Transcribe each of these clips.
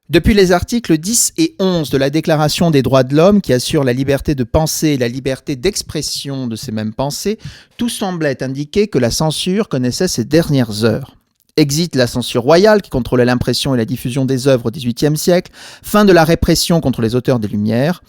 Depuis les articles 10 et 11 de la Déclaration des droits de l'homme qui assurent la liberté de penser et la liberté d'expression de ces mêmes pensées, tout semblait indiquer que la censure connaissait ses dernières heures. Exit la censure royale qui contrôlait l'impression et la diffusion des œuvres au XVIIIe siècle, fin de la répression contre les auteurs des Lumières.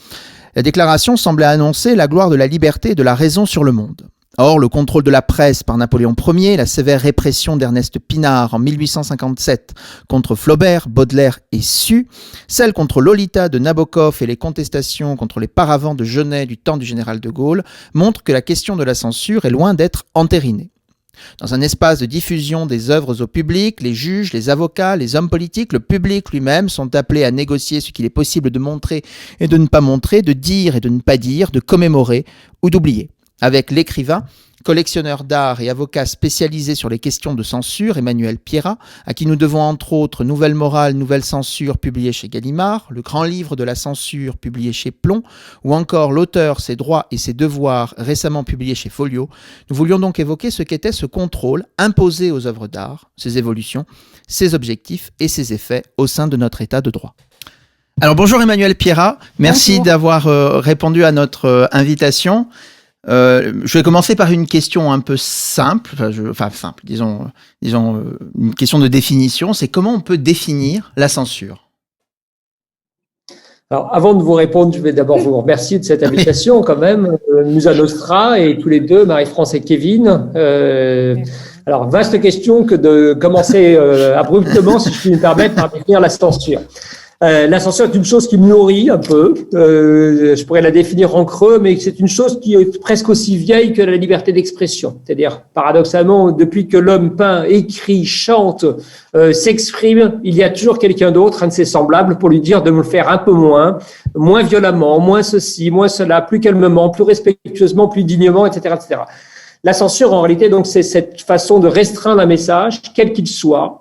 La déclaration semblait annoncer la gloire de la liberté et de la raison sur le monde. Or, le contrôle de la presse par Napoléon Ier, la sévère répression d'Ernest Pinard en 1857 contre Flaubert, Baudelaire et Sue, celle contre Lolita de Nabokov et les contestations contre les paravents de Genet du temps du général de Gaulle montrent que la question de la censure est loin d'être entérinée. Dans un espace de diffusion des œuvres au public, les juges, les avocats, les hommes politiques, le public lui-même sont appelés à négocier ce qu'il est possible de montrer et de ne pas montrer, de dire et de ne pas dire, de commémorer ou d'oublier. Avec l'écrivain, collectionneur d'art et avocat spécialisé sur les questions de censure, Emmanuel Pierrat, à qui nous devons entre autres Nouvelle morale, Nouvelle censure, publié chez Gallimard, le grand livre de la censure, publié chez Plomb, ou encore l'auteur, ses droits et ses devoirs, récemment publié chez Folio, nous voulions donc évoquer ce qu'était ce contrôle imposé aux œuvres d'art, ses évolutions, ses objectifs et ses effets au sein de notre état de droit. Alors bonjour Emmanuel Pierrat, merci Bonjour. d'avoir répondu à notre invitation. Je vais commencer par une question un peu simple, disons une question de définition. C'est comment on peut définir la censure ? Alors, avant de vous répondre, je vais d'abord vous remercier de cette invitation quand même. Musa Nostra et tous les deux, Marie-France et Kevin. Alors, vaste question que de commencer abruptement, si je puis me permettre, par définir la censure. La censure est une chose qui me nourrit un peu. Je pourrais la définir en creux, mais c'est une chose qui est presque aussi vieille que la liberté d'expression. C'est-à-dire, paradoxalement, depuis que l'homme peint, écrit, chante, s'exprime, il y a toujours quelqu'un d'autre, un de ses semblables, pour lui dire de me le faire un peu moins violemment, moins ceci, moins cela, plus calmement, plus respectueusement, plus dignement, etc., etc. La censure, en réalité, donc, c'est cette façon de restreindre un message, quel qu'il soit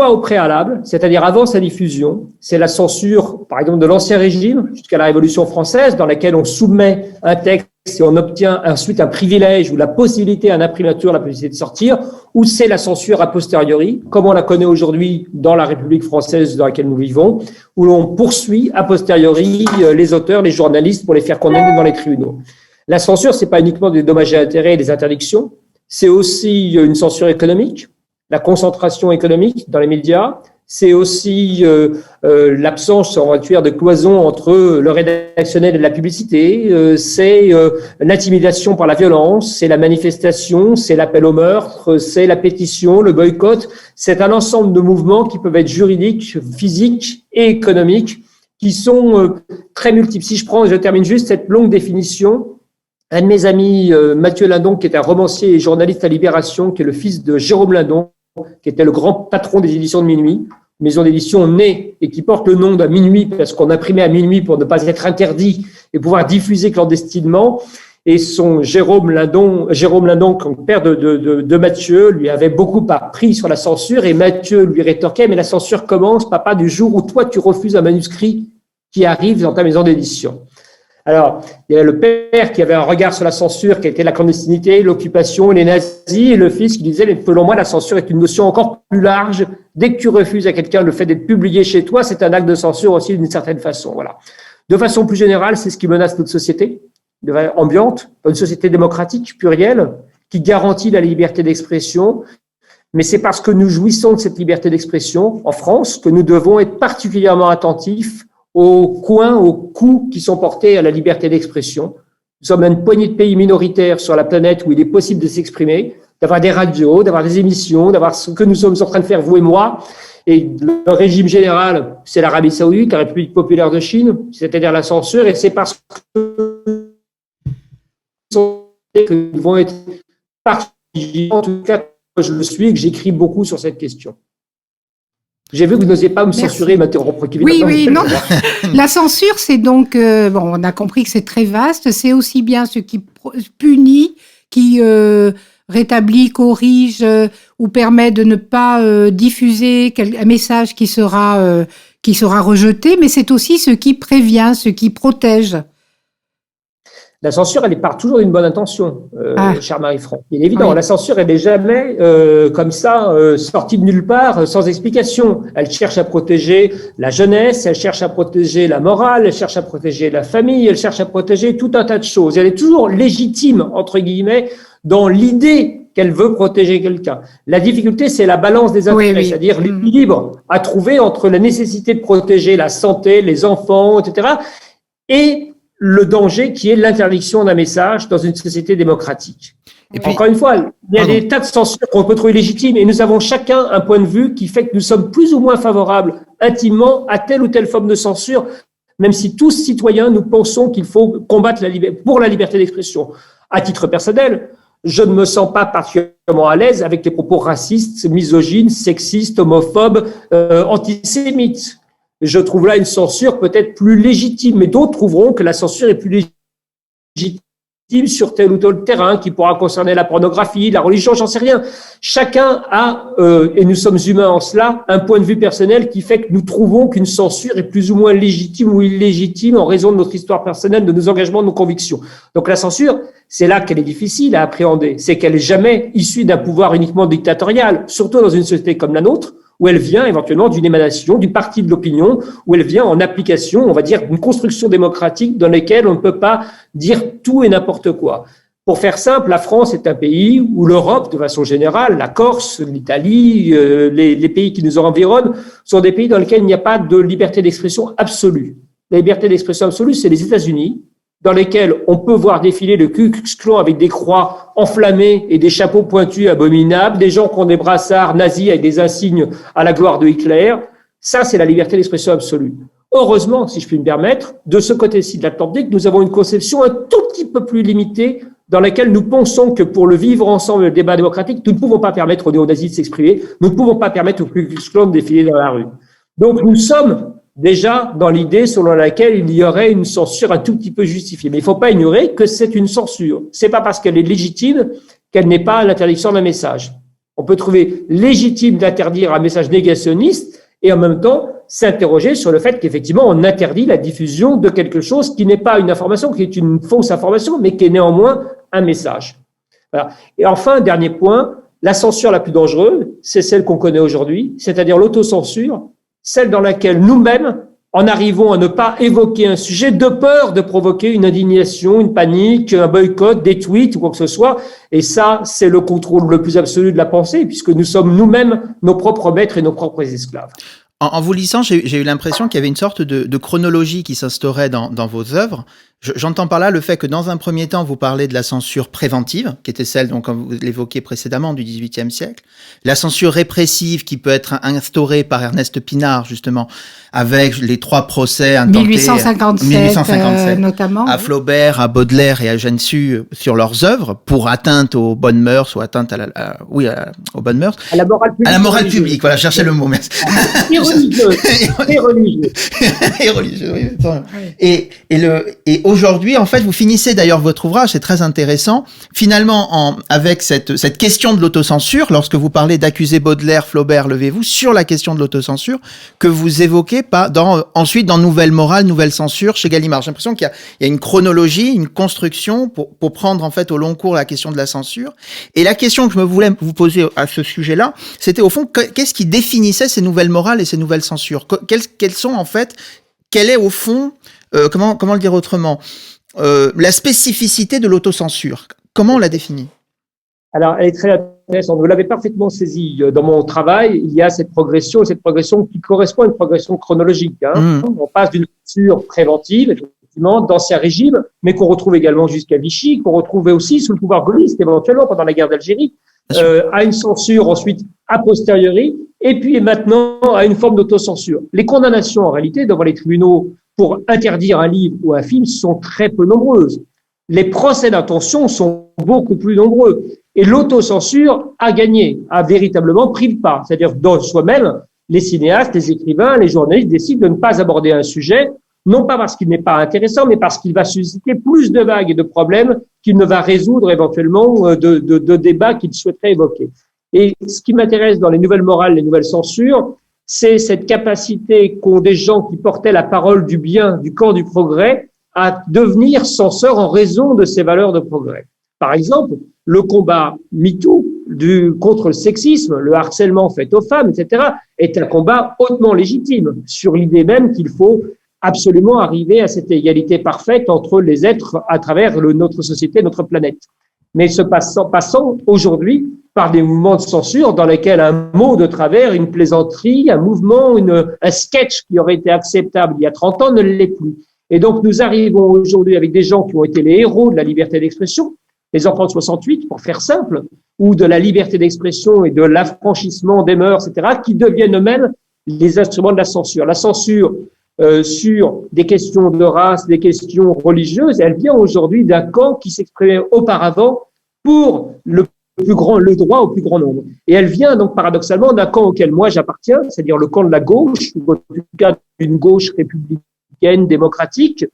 au préalable, c'est-à-dire avant sa diffusion. C'est la censure, par exemple, de l'Ancien Régime jusqu'à la Révolution française, dans laquelle on soumet un texte et on obtient ensuite un privilège ou la possibilité à un imprimatur, la possibilité de sortir, ou c'est la censure a posteriori, comme on la connaît aujourd'hui dans la République française dans laquelle nous vivons, où l'on poursuit a posteriori les auteurs, les journalistes pour les faire condamner devant les tribunaux. La censure, c'est pas uniquement des dommages et intérêts et des interdictions, c'est aussi une censure économique. La concentration économique dans les médias, c'est aussi l'absence, on va dire, de cloison entre le rédactionnel et la publicité, c'est l'intimidation par la violence, c'est la manifestation, c'est l'appel au meurtre, c'est la pétition, le boycott. C'est un ensemble de mouvements qui peuvent être juridiques, physiques et économiques, qui sont très multiples. Si je termine juste cette longue définition. Un de mes amis, Mathieu Lindon, qui est un romancier et journaliste à Libération, qui est le fils de Jérôme Lindon, qui était le grand patron des éditions de Minuit, maison d'édition née et qui porte le nom de Minuit parce qu'on imprimait à minuit pour ne pas être interdit et pouvoir diffuser clandestinement. Et son Jérôme Lindon, père de Mathieu, lui avait beaucoup appris sur la censure et Mathieu lui rétorquait, mais la censure commence, papa, du jour où toi tu refuses un manuscrit qui arrive dans ta maison d'édition. Alors, il y a le père qui avait un regard sur la censure, qui était la clandestinité, l'occupation, les nazis, et le fils qui disait, selon moi, la censure est une notion encore plus large. Dès que tu refuses à quelqu'un le fait d'être publié chez toi, c'est un acte de censure aussi d'une certaine façon. Voilà. De façon plus générale, c'est ce qui menace notre société ambiante, une société démocratique, plurielle, qui garantit la liberté d'expression. Mais c'est parce que nous jouissons de cette liberté d'expression en France que nous devons être particulièrement attentifs aux coups qui sont portés à la liberté d'expression. Nous sommes une poignée de pays minoritaires sur la planète où il est possible de s'exprimer, d'avoir des radios, d'avoir des émissions, d'avoir ce que nous sommes en train de faire, vous et moi. Et le régime général, c'est l'Arabie Saoudite, la République populaire de Chine, c'est-à-dire la censure, et c'est parce que nous devons être particulièrement, en tout cas, je le suis, et que j'écris beaucoup sur cette question. J'ai vu que vous n'osiez pas me censurer, m'interrompre. Oui, non. La censure, c'est donc, on a compris que c'est très vaste. C'est aussi bien ce qui punit, qui rétablit, corrige ou permet de ne pas diffuser un message qui sera rejeté, mais c'est aussi ce qui prévient, ce qui protège. La censure, elle part toujours d'une bonne intention, chère Marie-France. Il est évident, Oui. la censure, elle n'est jamais comme ça sortie de nulle part, sans explication. Elle cherche à protéger la jeunesse, elle cherche à protéger la morale, elle cherche à protéger la famille, elle cherche à protéger tout un tas de choses. Elle est toujours légitime, entre guillemets, dans l'idée qu'elle veut protéger quelqu'un. La difficulté, c'est la balance des intérêts, Oui. c'est-à-dire l'équilibre à trouver entre la nécessité de protéger la santé, les enfants, etc., et le danger qui est l'interdiction d'un message dans une société démocratique. Et puis, Encore une fois, il y a des tas de censures qu'on peut trouver légitimes et nous avons chacun un point de vue qui fait que nous sommes plus ou moins favorables intimement à telle ou telle forme de censure, même si tous citoyens, nous pensons qu'il faut combattre pour la liberté d'expression. À titre personnel, je ne me sens pas particulièrement à l'aise avec les propos racistes, misogynes, sexistes, homophobes, antisémites. Je trouve là une censure peut-être plus légitime, mais d'autres trouveront que la censure est plus légitime sur tel ou tel terrain qui pourra concerner la pornographie, la religion, j'en sais rien. Chacun a, et nous sommes humains en cela, un point de vue personnel qui fait que nous trouvons qu'une censure est plus ou moins légitime ou illégitime en raison de notre histoire personnelle, de nos engagements, de nos convictions. Donc la censure, c'est là qu'elle est difficile à appréhender. C'est qu'elle n'est jamais issue d'un pouvoir uniquement dictatorial, surtout dans une société comme la nôtre, où elle vient éventuellement d'une émanation, du parti de l'opinion, où elle vient en application, on va dire, d'une construction démocratique dans laquelle on ne peut pas dire tout et n'importe quoi. Pour faire simple, la France est un pays où l'Europe, de façon générale, la Corse, l'Italie, les pays qui nous environnent, sont des pays dans lesquels il n'y a pas de liberté d'expression absolue. La liberté d'expression absolue, c'est les États-Unis, dans lesquels on peut voir défiler le Ku Klux Klan avec des croix enflammées et des chapeaux pointus abominables, des gens qui ont des brassards nazis avec des insignes à la gloire de Hitler. Ça, c'est la liberté d'expression absolue. Heureusement, si je puis me permettre, de ce côté-ci de l'Atlantique, nous avons une conception un tout petit peu plus limitée dans laquelle nous pensons que pour le vivre ensemble, le débat démocratique, nous ne pouvons pas permettre aux néo-nazis de s'exprimer, nous ne pouvons pas permettre au Ku Klux Klan de défiler dans la rue. Donc, nous sommes déjà dans l'idée selon laquelle il y aurait une censure un tout petit peu justifiée. Mais il ne faut pas ignorer que c'est une censure. C'est pas parce qu'elle est légitime qu'elle n'est pas l'interdiction d'un message. On peut trouver légitime d'interdire un message négationniste et en même temps s'interroger sur le fait qu'effectivement on interdit la diffusion de quelque chose qui n'est pas une information, qui est une fausse information, mais qui est néanmoins un message. Voilà. Et enfin, dernier point, la censure la plus dangereuse, c'est celle qu'on connaît aujourd'hui, c'est-à-dire l'autocensure, celle dans laquelle nous-mêmes en arrivons à ne pas évoquer un sujet de peur de provoquer une indignation, une panique, un boycott, des tweets ou quoi que ce soit. Et ça, c'est le contrôle le plus absolu de la pensée, puisque nous sommes nous-mêmes nos propres maîtres et nos propres esclaves. En vous lisant, j'ai eu l'impression qu'il y avait une sorte de chronologie qui s'instaurait dans vos œuvres. J'entends par là le fait que dans un premier temps, vous parlez de la censure préventive, qui était celle, donc, comme vous l'évoquiez précédemment, du XVIIIe siècle. La censure répressive qui peut être instaurée par Ernest Pinard, justement, avec les 3 procès intentés. 1857 notamment. À Flaubert, à Baudelaire et à Eugène Sue sur leurs œuvres pour atteinte aux bonnes mœurs ou atteinte aux bonnes mœurs. À la morale publique. À la morale publique, voilà, cherchez le mot, merci. Et religieuse. Et religieuse. Et religieux, oui. Et aujourd'hui, en fait, vous finissez d'ailleurs votre ouvrage, c'est très intéressant. Finalement, avec cette question de l'autocensure, lorsque vous parlez d'accuser Baudelaire, Flaubert, levez-vous, sur la question de l'autocensure, que vous évoquez ensuite dans Nouvelle morale, Nouvelle censure chez Gallimard. J'ai l'impression qu'il y a une chronologie, une construction pour prendre en fait au long cours la question de la censure. Et la question que je me voulais vous poser à ce sujet-là, c'était au fond, qu'est-ce qui définissait ces nouvelles morales et ces nouvelles censures? Quelles sont en fait, quelle est au fond, comment le dire autrement, la spécificité de l'autocensure? Comment on la définit? Alors, elle est très intéressante. Vous l'avez parfaitement saisi. Dans mon travail, il y a cette progression qui correspond à une progression chronologique. On passe d'une censure préventive, effectivement, d'ancien régime, mais qu'on retrouve également jusqu'à Vichy, qu'on retrouvait aussi sous le pouvoir gaulliste, éventuellement pendant la guerre d'Algérie, à une censure ensuite a posteriori, et puis maintenant à une forme d'autocensure. Les condamnations, en réalité, devant les tribunaux pour interdire un livre ou un film sont très peu nombreuses. Les procès d'intention sont beaucoup plus nombreux. Et l'autocensure a gagné, a véritablement pris le pas. C'est-à-dire, dans soi-même, les cinéastes, les écrivains, les journalistes décident de ne pas aborder un sujet, non pas parce qu'il n'est pas intéressant, mais parce qu'il va susciter plus de vagues et de problèmes qu'il ne va résoudre éventuellement de débats qu'il souhaiterait évoquer. Et ce qui m'intéresse dans les nouvelles morales, les nouvelles censures, c'est cette capacité qu'ont des gens qui portaient la parole du bien, du camp du progrès, à devenir censeur en raison de ces valeurs de progrès. Par exemple, le combat MeToo contre le sexisme, le harcèlement fait aux femmes, etc., est un combat hautement légitime sur l'idée même qu'il faut absolument arriver à cette égalité parfaite entre les êtres à travers notre société, notre planète. Mais passant aujourd'hui par des mouvements de censure dans lesquels un mot de travers, une plaisanterie, un mouvement, un sketch qui aurait été acceptable il y a 30 ans ne l'est plus. Et donc nous arrivons aujourd'hui avec des gens qui ont été les héros de la liberté d'expression, les enfants de 68, pour faire simple, ou de la liberté d'expression et de l'affranchissement des mœurs, etc., qui deviennent eux-mêmes les instruments de la censure. La censure sur des questions de race, des questions religieuses, elle vient aujourd'hui d'un camp qui s'exprimait auparavant pour le droit au plus grand nombre. Et elle vient donc paradoxalement d'un camp auquel moi j'appartiens, c'est-à-dire le camp de la gauche, ou en tout cas d'une gauche républicaine, démocratique,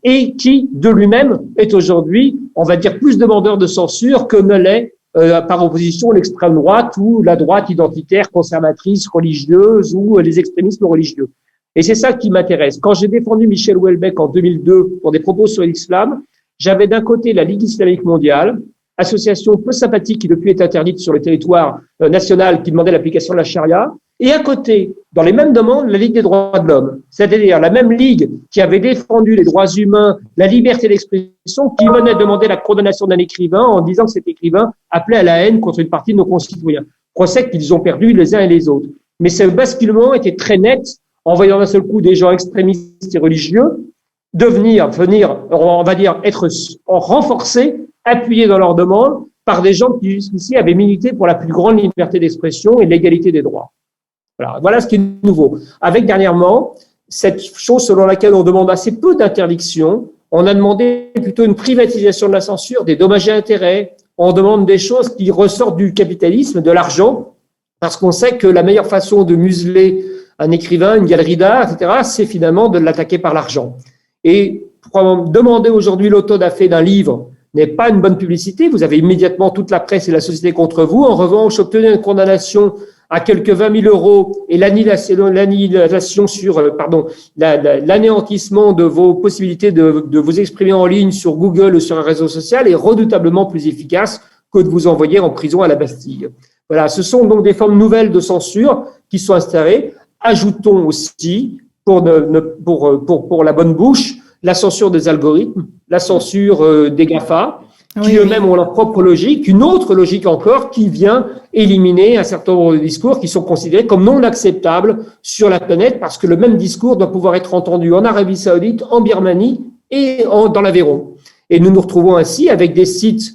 et qui, de lui-même, est aujourd'hui, on va dire, plus demandeur de censure que ne l'est par opposition l'extrême droite ou la droite identitaire, conservatrice, religieuse ou les extrémismes religieux. Et c'est ça qui m'intéresse. Quand j'ai défendu Michel Houellebecq en 2002 pour des propos sur l'islam, j'avais d'un côté la Ligue islamique mondiale, association peu sympathique qui depuis est interdite sur le territoire national, qui demandait l'application de la charia, et à côté, dans les mêmes demandes, la Ligue des droits de l'homme, c'est-à-dire la même Ligue qui avait défendu les droits humains, la liberté d'expression, qui venait demander la condamnation d'un écrivain en disant que cet écrivain appelait à la haine contre une partie de nos concitoyens. Procès qu'ils ont perdu les uns et les autres. Mais ce basculement était très net en voyant d'un seul coup des gens extrémistes et religieux venir, on va dire, être renforcés, appuyés dans leurs demandes par des gens qui jusqu'ici avaient milité pour la plus grande liberté d'expression et l'égalité des droits. Voilà ce qui est nouveau. Avec dernièrement, cette chose selon laquelle on demande assez peu d'interdictions, on a demandé plutôt une privatisation de la censure, des dommages et intérêts, on demande des choses qui ressortent du capitalisme, de l'argent, parce qu'on sait que la meilleure façon de museler un écrivain, une galerie d'art, etc., c'est finalement de l'attaquer par l'argent. Et demander aujourd'hui l'autodafé d'un livre n'est pas une bonne publicité. Vous avez immédiatement toute la presse et la société contre vous. En revanche, obtenir une condamnation à quelques 20 000 euros et l'annihilation sur, l'anéantissement de vos possibilités de vous exprimer en ligne sur Google ou sur un réseau social est redoutablement plus efficace que de vous envoyer en prison à la Bastille. Voilà, ce sont donc des formes nouvelles de censure qui sont installées. Ajoutons aussi, pour la bonne bouche, la censure des algorithmes, la censure des GAFA, qui eux-mêmes ont leur propre logique, une autre logique encore qui vient éliminer un certain nombre de discours qui sont considérés comme non acceptables sur la planète, parce que le même discours doit pouvoir être entendu en Arabie Saoudite, en Birmanie et dans l'Aveyron. Et nous nous retrouvons ainsi avec des sites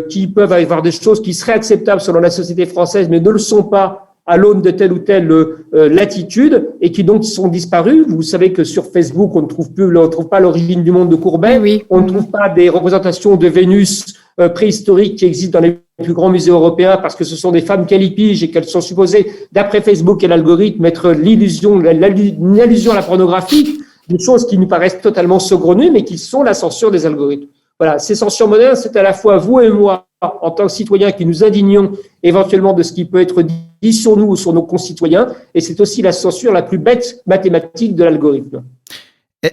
qui peuvent avoir des choses qui seraient acceptables selon la société française, mais ne le sont pas à l'aune de telle ou telle latitude, et qui donc sont disparus. Vous savez que sur Facebook, on ne trouve pas l'origine du monde de Courbet, on ne trouve pas des représentations de Vénus préhistoriques qui existent dans les plus grands musées européens, parce que ce sont des femmes calipige et qu'elles sont supposées, d'après Facebook et l'algorithme, être une allusion à la pornographie, des choses qui nous paraissent totalement saugrenues, mais qui sont la censure des algorithmes. Voilà, ces censures modernes, c'est à la fois vous et moi, en tant que citoyens, qui nous indignons éventuellement de ce qui peut être dit sur nous ou sur nos concitoyens, et c'est aussi la censure la plus bête mathématique de l'algorithme.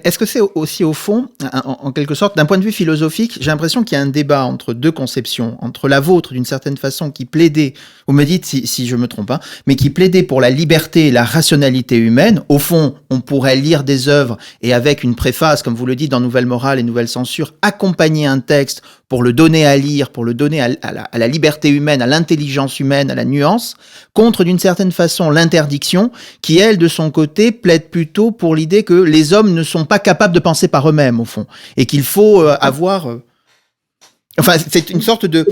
Est-ce que c'est aussi au fond, en quelque sorte, d'un point de vue philosophique, j'ai l'impression qu'il y a un débat entre deux conceptions, entre la vôtre d'une certaine façon qui plaidait, vous me dites si je me trompe pas, mais qui plaidait pour la liberté et la rationalité humaine. Au fond, on pourrait lire des œuvres et avec une préface, comme vous le dites dans Nouvelle Morale et Nouvelle Censure, accompagner un texte pour le donner à lire, pour le donner à la liberté humaine, à l'intelligence humaine, à la nuance, contre d'une certaine façon l'interdiction, qui elle, de son côté, plaide plutôt pour l'idée que les hommes ne sont pas capables de penser par eux-mêmes, au fond, et qu'il faut avoir... Enfin, c'est une sorte de...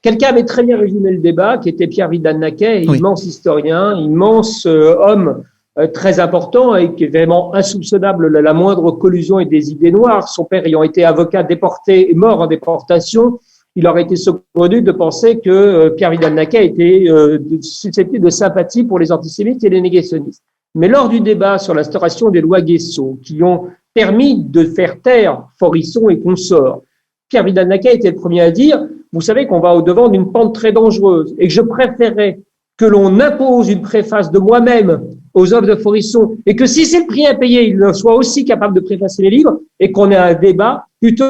Quelqu'un avait très bien résumé le débat, qui était Pierre Vidal-Naquet, immense historien, immense homme très important et qui est vraiment insoupçonnable de la moindre collusion et des idées noires. Son père ayant été avocat déporté et mort en déportation, il aurait été saugrenu de penser que Pierre Vidal-Naquet était susceptible de sympathie pour les antisémites et les négationnistes. Mais lors du débat sur l'instauration des lois Guessot, qui ont permis de faire taire Forisson et consorts, Pierre Vidal-Naquet était le premier à dire « Vous savez qu'on va au-devant d'une pente très dangereuse et que je préférerais que l'on impose une préface de moi-même aux œuvres de Faurisson, et que si c'est le prix à payer, il soit aussi capable de préfacer les livres, et qu'on ait un débat plutôt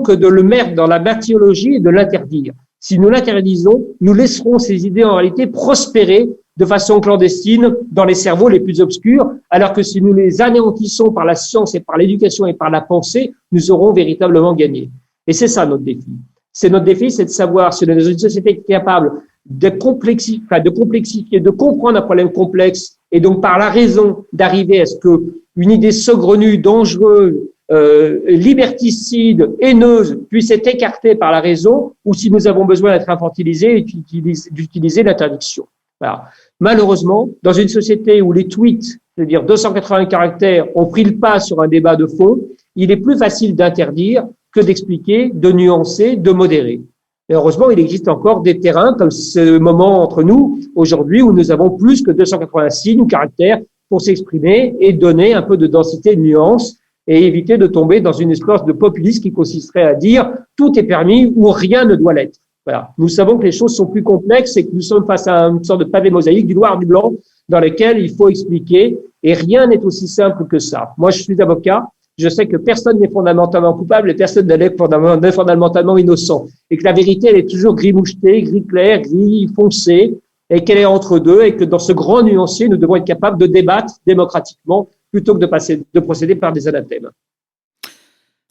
que de le mettre dans la bactériologie et de l'interdire. Si nous l'interdisons, nous laisserons ces idées en réalité prospérer de façon clandestine dans les cerveaux les plus obscurs, alors que si nous les anéantissons par la science et par l'éducation et par la pensée, nous aurons véritablement gagné. Et c'est ça notre défi. Notre défi, c'est de savoir si on est dans une société capable de complexifier, de comprendre un problème complexe, et donc par la raison d'arriver à ce que une idée saugrenue, dangereuse, liberticide, haineuse puisse être écartée par la raison, ou si nous avons besoin d'être infantilisés et d'utiliser l'interdiction. Voilà. Malheureusement, dans une société où les tweets, c'est-à-dire 280 caractères, ont pris le pas sur un débat de fond, il est plus facile d'interdire que d'expliquer, de nuancer, de modérer. Et heureusement, il existe encore des terrains comme ce moment entre nous aujourd'hui où nous avons plus que 280 signes ou caractères pour s'exprimer et donner un peu de densité, de nuance et éviter de tomber dans une espèce de populisme qui consisterait à dire tout est permis ou rien ne doit l'être. Voilà. Nous savons que les choses sont plus complexes et que nous sommes face à une sorte de pavé mosaïque du noir, du blanc, dans lequel il faut expliquer, et rien n'est aussi simple que ça. Moi, je suis avocat, je sais que personne n'est fondamentalement coupable et personne n'est fondamentalement innocent, et que la vérité, elle est toujours gris moucheté, gris clair, gris foncé, et qu'elle est entre deux, et que dans ce grand nuancier, nous devons être capables de débattre démocratiquement plutôt que de procéder par des anathèmes.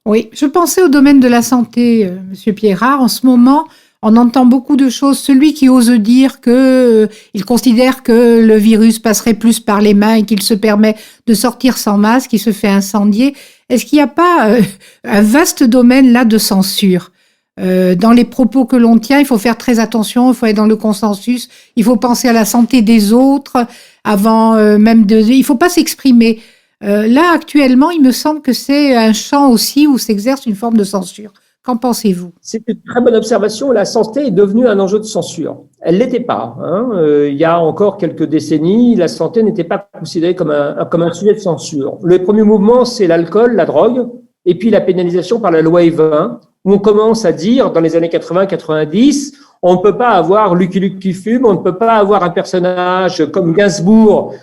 Oui, je pensais au domaine de la santé, Monsieur Pierrat. En ce moment, on entend beaucoup de choses. Celui qui ose dire que il considère que le virus passerait plus par les mains et qu'il se permet de sortir sans masque, il se fait incendier. Est-ce qu'il n'y a pas un vaste domaine là de censure? Dans les propos que l'on tient, il faut faire très attention, il faut être dans le consensus, il faut penser à la santé des autres avant même de... Il ne faut pas s'exprimer. Là, actuellement, il me semble que c'est un champ aussi où s'exerce une forme de censure. Qu'en pensez-vous? C'est une très bonne observation. La santé est devenue un enjeu de censure. Elle ne l'était pas. Il y a encore quelques décennies, la santé n'était pas considérée comme un sujet de censure. Le premier mouvement, c'est l'alcool, la drogue, et puis la pénalisation par la loi Evin, où on commence à dire, dans les années 80-90, on ne peut pas avoir Lucky Luke qui fume, on ne peut pas avoir un personnage comme Gainsbourg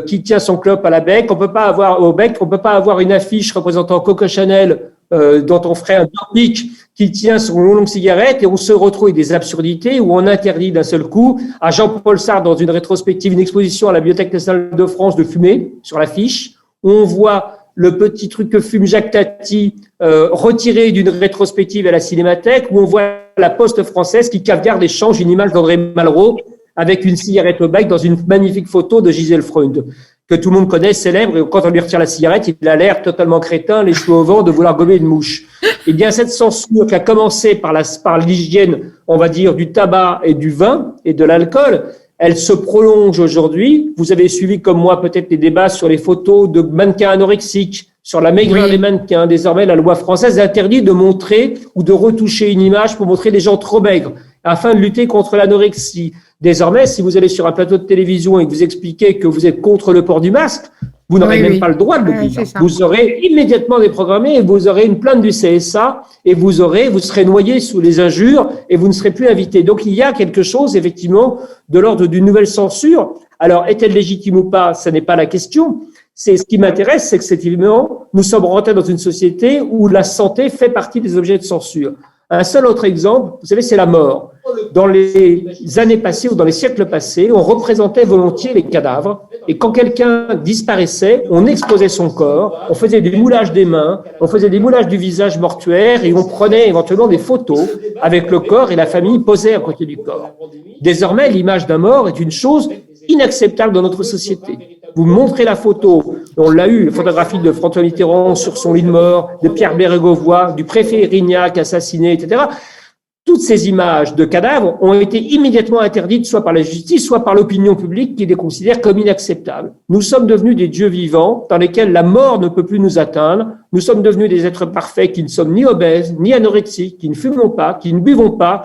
qui tient son clope à la bec, on peut pas avoir une affiche représentant Coco Chanel dont on ferait un pic qui tient son longue cigarette, et on se retrouve avec des absurdités où on interdit d'un seul coup à Jean-Paul Sartre dans une rétrospective, une exposition à la Bibliothèque nationale de France de fumer sur l'affiche, où on voit le petit truc que fume Jacques Tati retiré d'une rétrospective à la Cinémathèque, où on voit la Poste française qui caviarde et change une image d'André Malraux avec une cigarette au bec dans une magnifique photo de Gisèle Freund, que tout le monde connaît, célèbre, et quand on lui retire la cigarette, il a l'air totalement crétin, les cheveux au vent, de vouloir gommer une mouche. Eh bien, cette censure qui a commencé par l'hygiène, on va dire, du tabac et du vin et de l'alcool, elle se prolonge aujourd'hui. Vous avez suivi comme moi peut-être les débats sur les photos de mannequins anorexiques, sur la maigreur des mannequins. Désormais, la loi française interdit de montrer ou de retoucher une image pour montrer des gens trop maigres, afin de lutter contre l'anorexie. Désormais, si vous allez sur un plateau de télévision et que vous expliquez que vous êtes contre le port du masque, vous n'aurez même pas le droit de le dire. Vous serez immédiatement déprogrammé et vous aurez une plainte du CSA et vous serez noyé sous les injures et vous ne serez plus invité. Donc, il y a quelque chose, effectivement, de l'ordre d'une nouvelle censure. Alors, est-elle légitime ou pas? Ça n'est pas la question. Ce qui m'intéresse, c'est que, effectivement, nous sommes rentrés dans une société où la santé fait partie des objets de censure. Un seul autre exemple, vous savez, c'est la mort. Dans les années passées ou dans les siècles passés, on représentait volontiers les cadavres, et quand quelqu'un disparaissait, on exposait son corps, on faisait des moulages des mains, on faisait des moulages du visage mortuaire, et on prenait éventuellement des photos avec le corps et la famille posée à côté du corps. Désormais, l'image d'un mort est une chose inacceptable dans notre société. Vous montrez la photo, on l'a eu, la photographie de François Mitterrand sur son lit de mort, de Pierre Bérégovoy, du préfet Erignac assassiné, etc. Toutes ces images de cadavres ont été immédiatement interdites, soit par la justice, soit par l'opinion publique qui les considère comme inacceptables. Nous sommes devenus des dieux vivants dans lesquels la mort ne peut plus nous atteindre. Nous sommes devenus des êtres parfaits qui ne sommes ni obèses, ni anorexiques, qui ne fumons pas, qui ne buvons pas.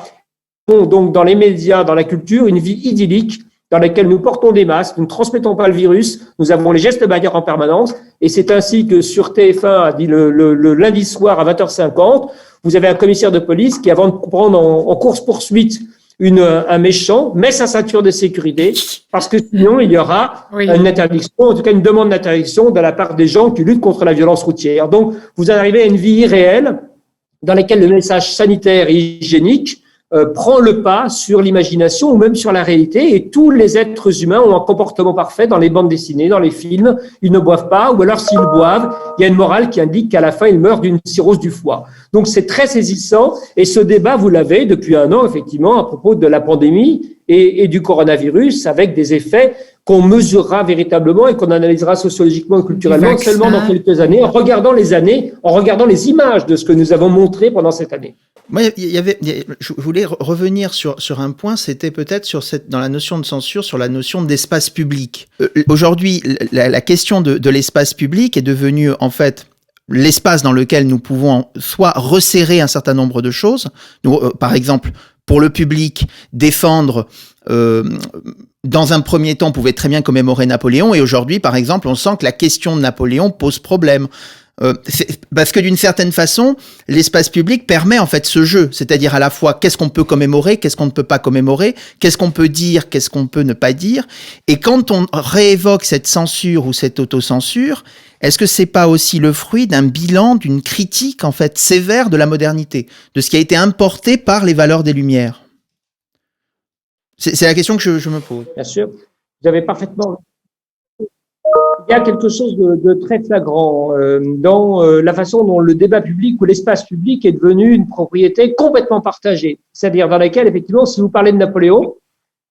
Donc, dans les médias, dans la culture, une vie idyllique dans laquelle nous portons des masques, nous ne transmettons pas le virus, nous avons les gestes barrières en permanence, et c'est ainsi que sur TF1 a dit le lundi soir à 20h50, vous avez un commissaire de police qui, avant de prendre en course-poursuite un méchant met sa ceinture de sécurité, parce que sinon il y aura une interdiction, en tout cas une demande d'interdiction de la part des gens qui luttent contre la violence routière. Donc, vous arrivez à une vie irréelle dans laquelle le message sanitaire et hygiénique prend le pas sur l'imagination ou même sur la réalité, et tous les êtres humains ont un comportement parfait dans les bandes dessinées, dans les films. Ils ne boivent pas, ou alors s'ils boivent, il y a une morale qui indique qu'à la fin, ils meurent d'une cirrhose du foie. Donc c'est très saisissant, et ce débat, vous l'avez depuis un an, effectivement, à propos de la pandémie et du coronavirus, avec des effets qu'on mesurera véritablement et qu'on analysera sociologiquement et culturellement seulement dans quelques années, en regardant les images de ce que nous avons montré pendant cette année. Moi, je voulais revenir sur un point, c'était peut-être dans la notion de censure, sur la notion d'espace public. Aujourd'hui, la question de l'espace public est devenue, en fait, l'espace dans lequel nous pouvons soit resserrer un certain nombre de choses, par exemple, pour le public, défendre, dans un premier temps, on pouvait très bien commémorer Napoléon, et aujourd'hui, par exemple, on sent que la question de Napoléon pose problème. Parce que d'une certaine façon, l'espace public permet en fait ce jeu, c'est-à-dire à la fois qu'est-ce qu'on peut commémorer, qu'est-ce qu'on ne peut pas commémorer, qu'est-ce qu'on peut dire, qu'est-ce qu'on peut ne pas dire. Et quand on réévoque cette censure ou cette autocensure, est-ce que c'est pas aussi le fruit d'un bilan, d'une critique en fait sévère de la modernité, de ce qui a été importé par les valeurs des Lumières? C'est la question que je me pose. Bien sûr, vous avez parfaitement. Il y a quelque chose de très flagrant dans la façon dont le débat public ou l'espace public est devenu une propriété complètement partagée. C'est-à-dire dans laquelle, effectivement, si vous parlez de Napoléon,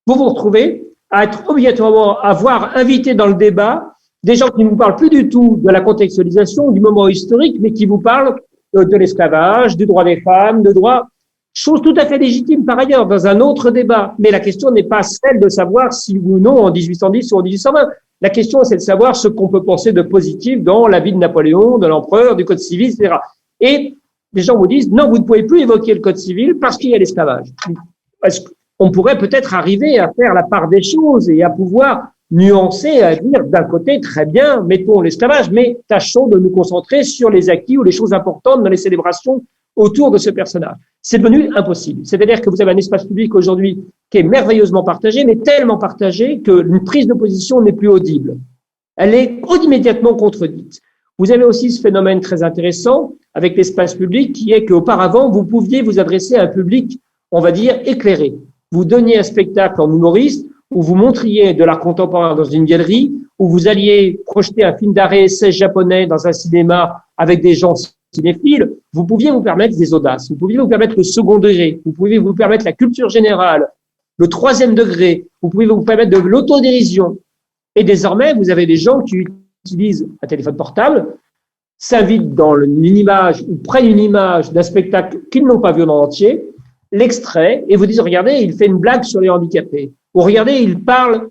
vous vous retrouvez à être obligatoirement, à voir invité dans le débat des gens qui ne vous parlent plus du tout de la contextualisation, du moment historique, mais qui vous parlent de l'esclavage, du droit des femmes, de droit, chose tout à fait légitime par ailleurs dans un autre débat. Mais la question n'est pas celle de savoir si ou non en 1810 ou en 1820. La question, c'est de savoir ce qu'on peut penser de positif dans la vie de Napoléon, de l'empereur, du code civil, etc. Et les gens vous disent, non, vous ne pouvez plus évoquer le code civil parce qu'il y a l'esclavage. On pourrait peut-être arriver à faire la part des choses et à pouvoir nuancer, à dire d'un côté, très bien, mettons l'esclavage, mais tâchons de nous concentrer sur les acquis ou les choses importantes dans les célébrations autour de ce personnage. C'est devenu impossible. C'est-à-dire que vous avez un espace public aujourd'hui qui est merveilleusement partagé, mais tellement partagé qu'une prise de position n'est plus audible. Elle est immédiatement contredite. Vous avez aussi ce phénomène très intéressant avec l'espace public qui est qu'auparavant, vous pouviez vous adresser à un public, on va dire, éclairé. Vous donniez un spectacle en humoriste où vous montriez de l'art contemporain dans une galerie, où vous alliez projeter un film d'arrêt essai japonais dans un cinéma avec des gens cinéphiles, vous pouviez vous permettre des audaces, vous pouviez vous permettre le second degré, vous pouviez vous permettre la culture générale, le troisième degré, vous pouvez vous permettre de l'autodérision. Et désormais, vous avez des gens qui utilisent un téléphone portable, s'invitent dans une image ou prennent une image d'un spectacle qu'ils n'ont pas vu en entier, l'extrait, et vous disent, regardez, il fait une blague sur les handicapés. Ou regardez, il parle.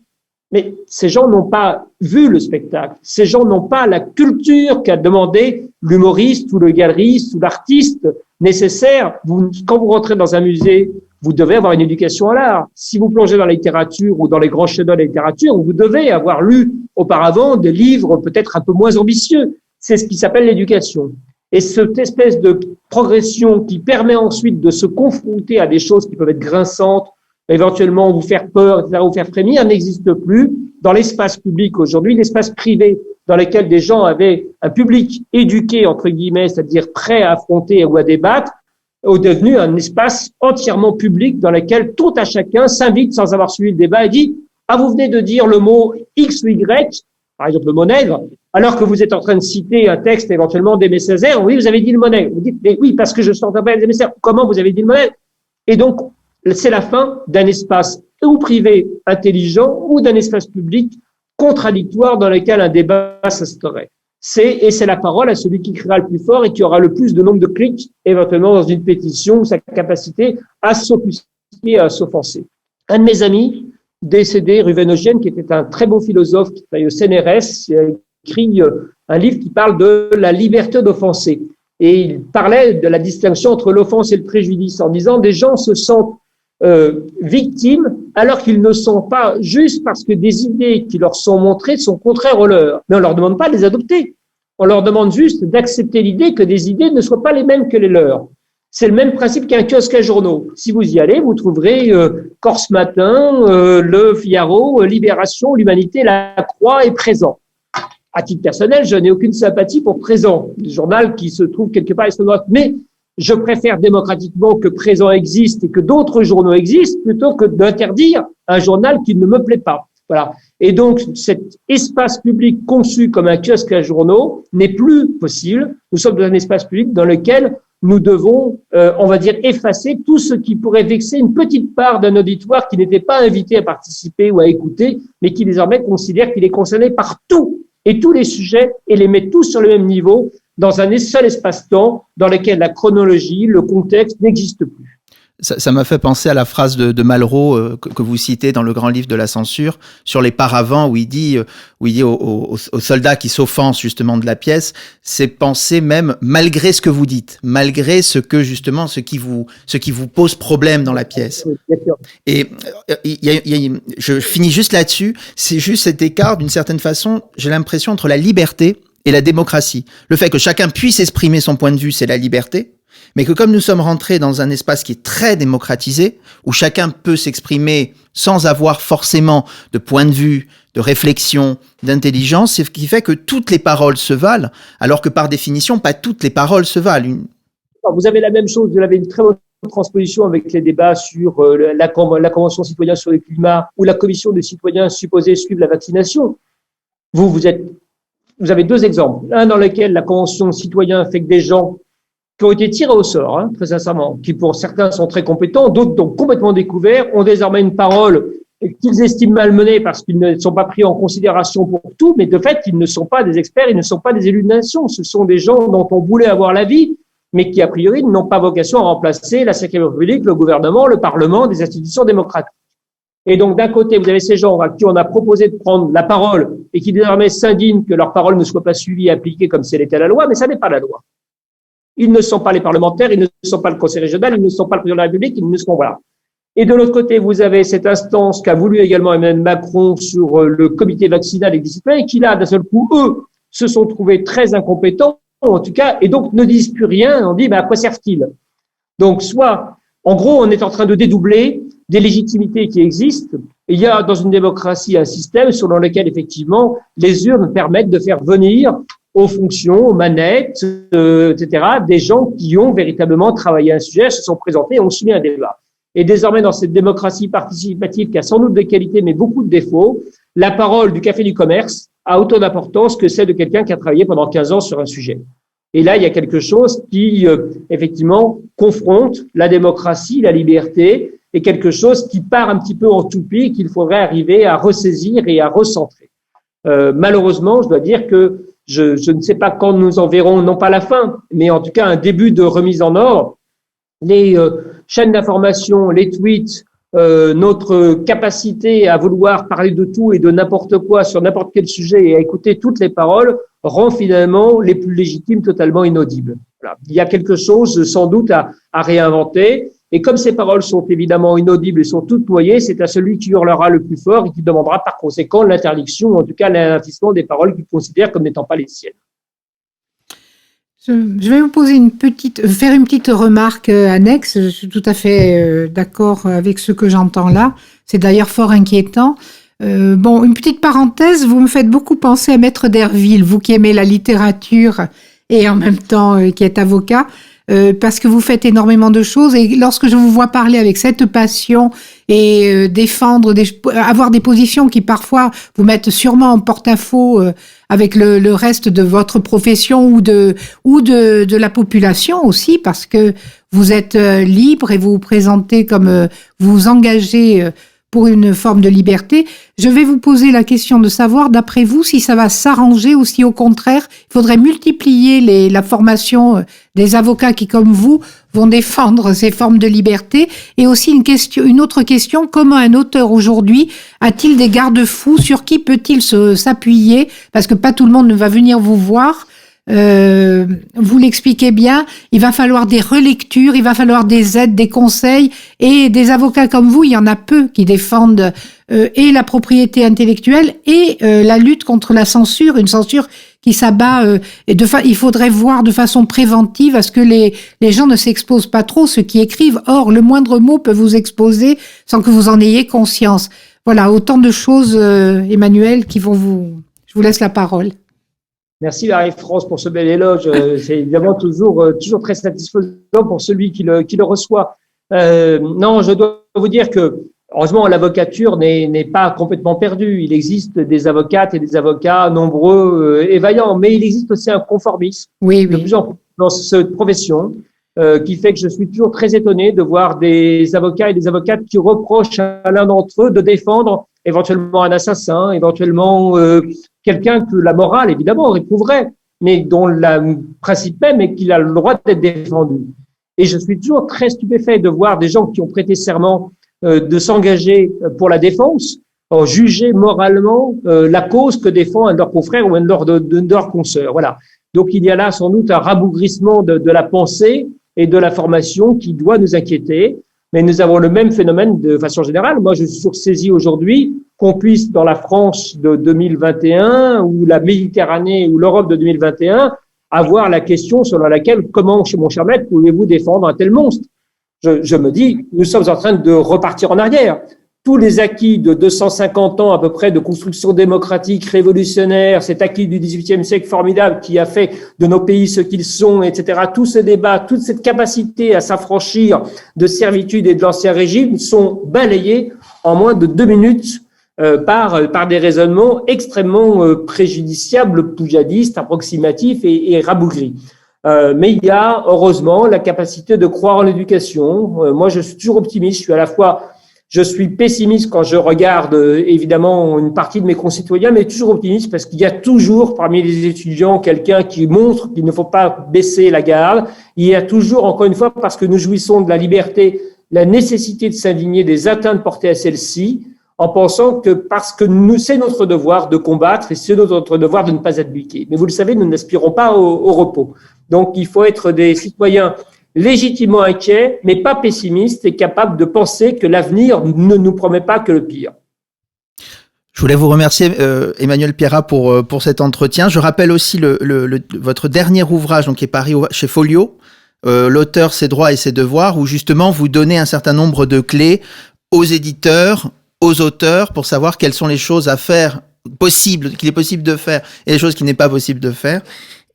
Mais ces gens n'ont pas vu le spectacle. Ces gens n'ont pas la culture qu'a demandé l'humoriste ou le galeriste ou l'artiste nécessaire. Quand vous rentrez dans un musée, vous devez avoir une éducation à l'art. Si vous plongez dans la littérature ou dans les grands chefs-d'œuvre de la littérature, vous devez avoir lu auparavant des livres peut-être un peu moins ambitieux. C'est ce qui s'appelle l'éducation. Et cette espèce de progression qui permet ensuite de se confronter à des choses qui peuvent être grinçantes, éventuellement vous faire peur, etc., vous faire frémir, n'existe plus dans l'espace public aujourd'hui, l'espace privé dans lequel des gens avaient un public éduqué, entre guillemets, c'est-à-dire prêt à affronter ou à débattre, est devenu un espace entièrement public dans lequel tout à chacun s'invite sans avoir suivi le débat et dit « Ah, vous venez de dire le mot X ou Y », par exemple le mot nègre, alors que vous êtes en train de citer un texte éventuellement d'Aimé Césaire, oui, vous avez dit le mot nègre. Vous dites « Mais oui, parce que je sors d'Aimé Césaire, comment vous avez dit le mot nègre ?» Et donc, c'est la fin d'un espace ou privé intelligent ou d'un espace public contradictoire dans lequel un débat s'instaurerait. Et c'est la parole à celui qui criera le plus fort et qui aura le plus de nombre de clics, éventuellement dans une pétition, sa capacité à s'offusquer, à s'offenser. Un de mes amis, décédé, Ruvén-Eugène, qui était un très beau philosophe, qui travaille au CNRS, a écrit un livre qui parle de la liberté d'offenser. Et il parlait de la distinction entre l'offense et le préjudice en disant des gens se sentent victimes alors qu'ils ne sont pas juste parce que des idées qui leur sont montrées sont contraires aux leurs. Mais on leur demande pas de les adopter. On leur demande juste d'accepter l'idée que des idées ne soient pas les mêmes que les leurs. c'est le même principe qu'un kiosque à journaux. Si vous y allez, vous trouverez Corse Matin, Le Figaro, Libération, L'Humanité, La Croix et Présent. À titre personnel, je n'ai aucune sympathie pour Présent, le journal qui se trouve quelque part à l'extrême droite. Mais je préfère démocratiquement que Présent existe et que d'autres journaux existent plutôt que d'interdire un journal qui ne me plaît pas. Voilà. Et donc, cet espace public conçu comme un kiosque à journaux n'est plus possible. Nous sommes dans un espace public dans lequel nous devons, on va dire, effacer tout ce qui pourrait vexer une petite part d'un auditoire qui n'était pas invité à participer ou à écouter, mais qui désormais considère qu'il est concerné par tout et tous les sujets et les met tous sur le même niveau dans un seul espace-temps dans lequel la chronologie, le contexte n'existent plus. Ça m'a fait penser à la phrase de Malraux que vous citez dans le grand livre de la censure sur les paravents où il dit aux soldats qui s'offensent justement de la pièce, c'est penser même malgré ce que vous dites, malgré ce qui vous pose problème dans la pièce. Et je finis juste là-dessus, c'est juste cet écart d'une certaine façon, j'ai l'impression entre la liberté et la démocratie. Le fait que chacun puisse exprimer son point de vue, c'est la liberté. Mais que comme nous sommes rentrés dans un espace qui est très démocratisé, où chacun peut s'exprimer sans avoir forcément de point de vue, de réflexion, d'intelligence, c'est ce qui fait que toutes les paroles se valent, alors que par définition, pas toutes les paroles se valent. Vous avez la même chose, vous avez une très bonne transposition avec les débats sur la Convention citoyenne sur le climat ou la Commission des citoyens supposés suivre la vaccination. Vous avez deux exemples. Un dans lequel la Convention citoyenne fait que des gens qui ont été tirés au sort, très sincèrement, qui pour certains sont très compétents, d'autres donc complètement découverts, ont désormais une parole qu'ils estiment malmenée parce qu'ils ne sont pas pris en considération pour tout, mais de fait, ils ne sont pas des experts, ils ne sont pas des élus de nation, ce sont des gens dont on voulait avoir l'avis, mais qui a priori n'ont pas vocation à remplacer la Cinquième République, le gouvernement, le Parlement, des institutions démocratiques. Et donc d'un côté, vous avez ces gens à qui on a proposé de prendre la parole et qui désormais s'indignent que leur parole ne soit pas suivie et appliquée comme si elle était la loi, mais ça n'est pas la loi. Ils ne sont pas les parlementaires, ils ne sont pas le Conseil régional, ils ne sont pas le président de la République, ils ne sont, voilà. Et de l'autre côté, vous avez cette instance qu'a voulu également Emmanuel Macron sur le comité vaccinal et disciplinaire, et qui là, d'un seul coup, eux, se sont trouvés très incompétents, en tout cas, et donc ne disent plus rien, on dit, à quoi servent-ils? Donc, soit, en gros, on est en train de dédoubler des légitimités qui existent. Et il y a dans une démocratie un système selon lequel, effectivement, les urnes permettent de faire venir aux fonctions, aux manettes, etc., des gens qui ont véritablement travaillé un sujet, se sont présentés et ont soumis un débat. Et désormais, dans cette démocratie participative qui a sans doute des qualités, mais beaucoup de défauts, la parole du café du commerce a autant d'importance que celle de quelqu'un qui a travaillé pendant 15 ans sur un sujet. Et là, il y a quelque chose qui, effectivement, confronte la démocratie, la liberté, et quelque chose qui part un petit peu en toupie, qu'il faudrait arriver à ressaisir et à recentrer. Malheureusement, je dois dire que je ne sais pas quand nous en verrons, non pas la fin, mais en tout cas un début de remise en ordre. Les chaînes d'information, les tweets, notre capacité à vouloir parler de tout et de n'importe quoi sur n'importe quel sujet et à écouter toutes les paroles rend finalement les plus légitimes totalement inaudibles. Voilà. Il y a quelque chose sans doute à réinventer. Et comme ces paroles sont évidemment inaudibles et sont toutes noyées, c'est à celui qui hurlera le plus fort et qui demandera par conséquent l'interdiction, ou en tout cas l'investissement des paroles qu'il considère comme n'étant pas les siennes. Je vais vous poser faire une petite remarque annexe. Je suis tout à fait d'accord avec ce que j'entends là. C'est d'ailleurs fort inquiétant. Une petite parenthèse, vous me faites beaucoup penser à Maître d'Herville, vous qui aimez la littérature et en même temps qui êtes avocat. Parce que vous faites énormément de choses et lorsque je vous vois parler avec cette passion et avoir des positions qui parfois vous mettent sûrement en porte-à-faux avec le reste de votre profession ou de la population aussi, parce que vous êtes libre et vous vous présentez comme vous vous engagez pour une forme de liberté. Je vais vous poser la question de savoir, d'après vous, si ça va s'arranger ou si au contraire, il faudrait multiplier la formation des avocats qui, comme vous, vont défendre ces formes de liberté. Et aussi une autre question, comment un auteur aujourd'hui a-t-il des garde-fous? Sur qui peut-il s'appuyer? Parce que pas tout le monde ne va venir vous voir. vous l'expliquez bien, il va falloir des relectures, il va falloir des aides, des conseils, et des avocats comme vous, il y en a peu qui défendent et la propriété intellectuelle et la lutte contre la censure, une censure qui s'abat. Il faudrait voir de façon préventive à ce que les gens ne s'exposent pas trop, ceux qui écrivent. Or, le moindre mot peut vous exposer sans que vous en ayez conscience. Voilà, autant de choses, Emmanuel, qui vont Je vous laisse la parole. Merci Marie-France pour ce bel éloge. C'est évidemment toujours très satisfaisant pour celui qui le reçoit. Non, je dois vous dire que heureusement l'avocature n'est pas complètement perdue. Il existe des avocates et des avocats nombreux et vaillants, mais il existe aussi un conformisme de plus en plus dans cette profession qui fait que je suis toujours très étonné de voir des avocats et des avocates qui reprochent à l'un d'entre eux de défendre éventuellement un assassin, éventuellement quelqu'un que la morale, évidemment, réprouverait, mais dont le principe même est qu'il a le droit d'être défendu. Et je suis toujours très stupéfait de voir des gens qui ont prêté serment de s'engager pour la défense, juger moralement la cause que défend un de leurs confrères ou un de leurs consoeurs. Voilà. Donc il y a là sans doute un rabougrissement de la pensée et de l'information qui doit nous inquiéter. Mais nous avons le même phénomène de façon générale. Moi, je suis sursaisi aujourd'hui qu'on puisse, dans la France de 2021 ou la Méditerranée ou l'Europe de 2021, avoir la question selon laquelle, comment, mon cher maître, pouvez-vous défendre un tel monstre? Je me dis, nous sommes en train de repartir en arrière. Tous les acquis de 250 ans à peu près de construction démocratique, révolutionnaire, cet acquis du XVIIIe siècle formidable qui a fait de nos pays ce qu'ils sont, etc. Tout ce débat, toute cette capacité à s'affranchir de servitude et de l'ancien régime sont balayés en moins de 2 minutes par des raisonnements extrêmement préjudiciables, poujadistes, approximatifs et rabougris. Mais il y a heureusement la capacité de croire en l'éducation. Moi, je suis toujours optimiste. Je suis pessimiste quand je regarde évidemment une partie de mes concitoyens, mais toujours optimiste parce qu'il y a toujours parmi les étudiants quelqu'un qui montre qu'il ne faut pas baisser la garde. Il y a toujours, encore une fois, parce que nous jouissons de la liberté, la nécessité de s'indigner des atteintes portées à celle-ci, en pensant que parce que c'est notre devoir de combattre et c'est notre devoir de ne pas abdiquer. Mais vous le savez, nous n'aspirons pas au repos. Donc il faut être des citoyens légitimement inquiet, mais pas pessimiste et capable de penser que l'avenir ne nous promet pas que le pire. Je voulais vous remercier, Emmanuel Pierrat, pour cet entretien. Je rappelle aussi votre dernier ouvrage, donc qui est paru chez Folio, l'auteur, ses droits et ses devoirs, où justement vous donnez un certain nombre de clés aux éditeurs, aux auteurs, pour savoir quelles sont les choses à faire qu'il est possible de faire et les choses qu'il n'est pas possible de faire.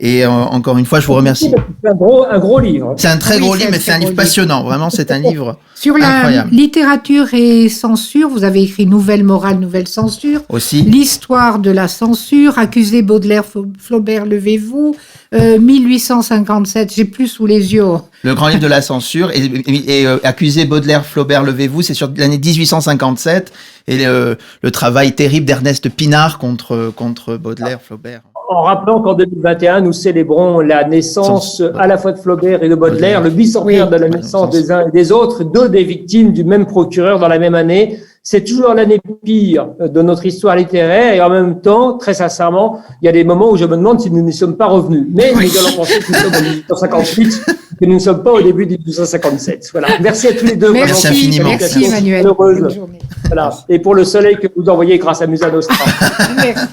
Et encore une fois, je vous remercie. C'est un gros livre. C'est un très gros livre, mais c'est un livre passionnant. Vraiment, c'est un livre sur incroyable. La littérature et censure, vous avez écrit Nouvelle morale, nouvelle censure. Aussi. L'histoire de la censure, accusé Baudelaire, Flaubert, levez-vous. 1857, j'ai plus sous les yeux. Le grand livre de la censure et accusé Baudelaire, Flaubert, levez-vous, c'est sur l'année 1857 et le travail terrible d'Ernest Pinard contre Baudelaire, Flaubert. En rappelant qu'en 2021, nous célébrons la naissance à la fois de Flaubert et de Baudelaire, le bicentenaire de la naissance des uns et des autres, 2 des victimes du même procureur dans la même année. C'est toujours l'année pire de notre histoire littéraire et en même temps, très sincèrement, il y a des moments où je me demande si nous n'y sommes pas revenus. Mais nous allons penser que nous sommes en 1858 que nous ne sommes pas au début de 1857. Voilà. Merci à tous les deux. Merci infiniment. Merci Emmanuel. Voilà. Et pour le soleil que vous envoyez grâce à Musa Nostra. Merci.